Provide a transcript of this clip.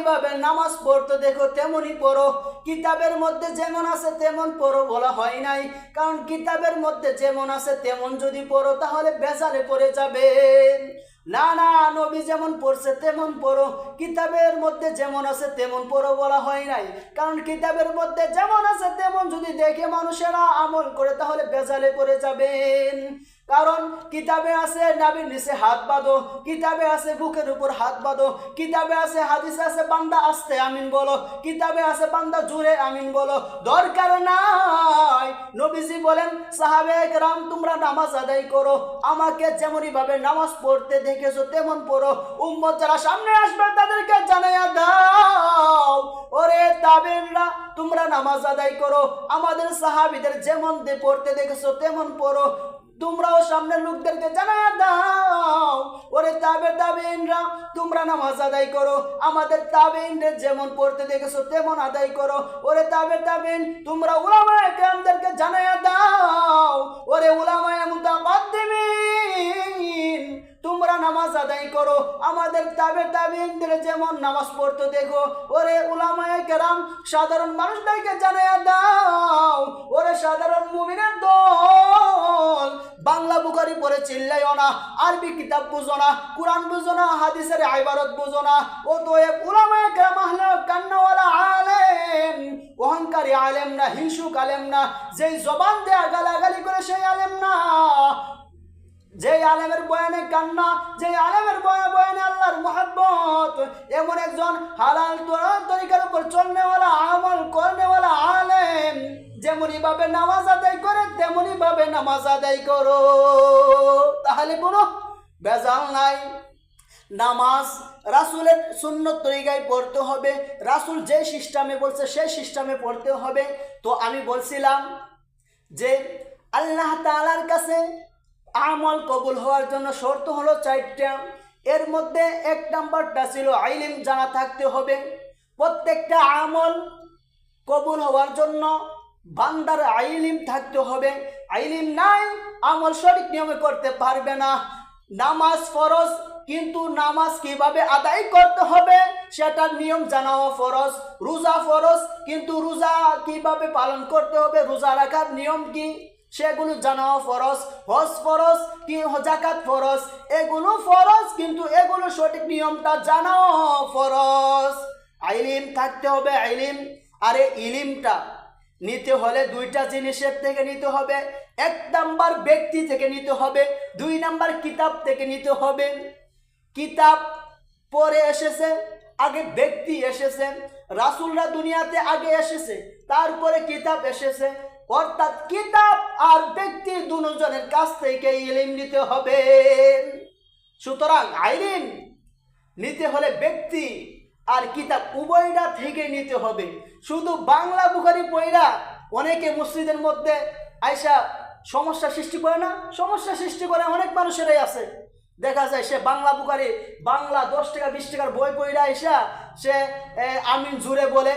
যেমনইভাবে নামাজ পড়তে দেখো তেমনই পড়ো, কিতাবের মধ্যে যেমন আছে তেমন পড়ো বলা হয় নাই। কারণ কিতাবের মধ্যে যেমন আছে তেমন যদি পড়ো তাহলে ভেজালে পড়ে যাবে। না না, নবী যেমন পড়ছে তেমন পড়ো, কিতাবের মধ্যে যেমন আছে তেমন পড়ো বলা হয় নাই। কারণ কিতাবের মধ্যে যেমন আছে তেমন যদি দেখে মানুষেরা আমল করে তাহলে ভেজালে পড়ে যাবেন। কারণ কিতাবে আছে নবীর নিচে হাত বাঁধো, কিতাবে আছে বুকের উপর হাত বাঁধো, কিতাবে আছে হাদিসে আছে বান্দা আস্তে আমিন বলো, কিতাবে আছে বান্দা জোরে আমিন বলো। দরকার নাই। নবীজি বলেন সাহাবায়ে কেরাম তোমরা নামাজ আদায় করো, আমাকে যেমনইভাবে নামাজ পড়তে দেখেছো তেমন পড়ো। উম্মত যারা সামনে আসবে তাদেরকে জানাইয়া দাও, ওরে তাবেঈনরা তোমরা নামাজ আদায় করো, আমাদের সাহাবীদের যেমন পড়তে দেখেছো তেমন পড়ো। তোমরাও সামনের লোকদেরকে জানাইয়া দাও, ওরে তাবেঈনরা তোমরা নামাজ আদায় করো, আমাদের তাবেঈনদের যেমন পড়তে দেখেছো তেমন আদায় করো। ওরে তাবেঈন তোমরা উলামায়ে কেরামদেরকে জানাইয়া দাও, ওরে উলামায়ে মুতাকাদ্দিমিন তোমরা নামাজ আদায় করো, আমাদের তাবেঈনদের যেমন নামাজ পড়তে দেখো। ওরে উলামায়ে কেরাম সাধারণ মানুষদেরকে জানাইয়া দাও, ওরে সাধারণ মুমিনের দল বাংলা বুখারী পড়ে চিল্লাইও না, আরবি কিতাব বুঝো না, কোরআন বুঝো না, হাদিসের ইবারত বুঝো না। অতএব উলামায়ে কেরাম আহলে কান্নাওয়ালা আলেম, অহংকারী আলেম না, হিংসুক আলেম না, যেই জবান দিয়ে গালাগালি করে সেই আলেম না, যেই আলেমের বয়ানে কান্না, যেই আলেমের বয়ানে আল্লাহর মুহাব্বত, এমন একজন হালাল তরিকার উপর চলনেওয়ালা আমল করনেওয়ালা আলেম যেমনইভাবে নামাজ আদায় করে তেমনইভাবে নামাজ আদায় করো, তাহলে কোনো ভেজাল নাই। নামাজ রাসূলের সুন্নত তরিকায় পড়তে হবে, রাসূল যে সিস্টেমে বলছে সেই সিস্টেমে পড়তে হবে। তো আমি বলছিলাম যে আল্লাহ তাআলার কাছে আমল কবুল হওয়ার জন্য শর্ত হলো 4টা। এর মধ্যে 1 নাম্বারটা ছিল ইলম জানা থাকতে হবে। প্রত্যেকটা আমল কবুল হওয়ার জন্য বান্দার ইলম থাকতে হবে। ইলম নাই আমল সঠিক নিয়মে করতে পারবে না। নামাজ ফরজ, কিন্তু নামাজ কিভাবে আদায় করতে হবে সেটার নিয়ম জানাও ফরজ। রোজা ফরজ, কিন্তু রোজা কিভাবে পালন করতে হবে, রোজা রাখার নিয়ম কি সেগুলো জানাও ফরজ। হজ ফরজ, কি যাকাত ফরজ, এগুলো ফরজ, কিন্তু এগুলো সঠিক নিয়মটা জানাও ফরজ। ইলম থাকতে হবে, ইলম। আর এই ইলমটা নিতে হলে 2টা জিনিসের থেকে নিতে হবে। 1 নাম্বার ব্যক্তি থেকে নিতে হবে, 2 নাম্বার কিতাব থেকে নিতে হবে। কিতাব পরে এসেছে, আগে ব্যক্তি এসেছে। রাসূলরা দুনিয়াতে আগে এসেছে, তারপরে কিতাব এসেছে। অর্থাৎ কিতাব আর ব্যক্তি দুজনের কাছ থেকে ইলম নিতে হবে। সুতরাং ইলম নিতে হলে ব্যক্তি আর কিতাব উভয়টা থেকে নিতে হবে। শুধু বাংলা বুখারী পড়া অনেকে মসজিদের মধ্যে আইসা সমস্যা সৃষ্টি করে না, সমস্যা সৃষ্টি করে অনেক মানুষেরাই আছে। দেখা যায় সে বাংলা বুখারী বাংলা 10 টাকা 20 টাকার বই পড়া আইসা সে আমিন জুড়ে বলে,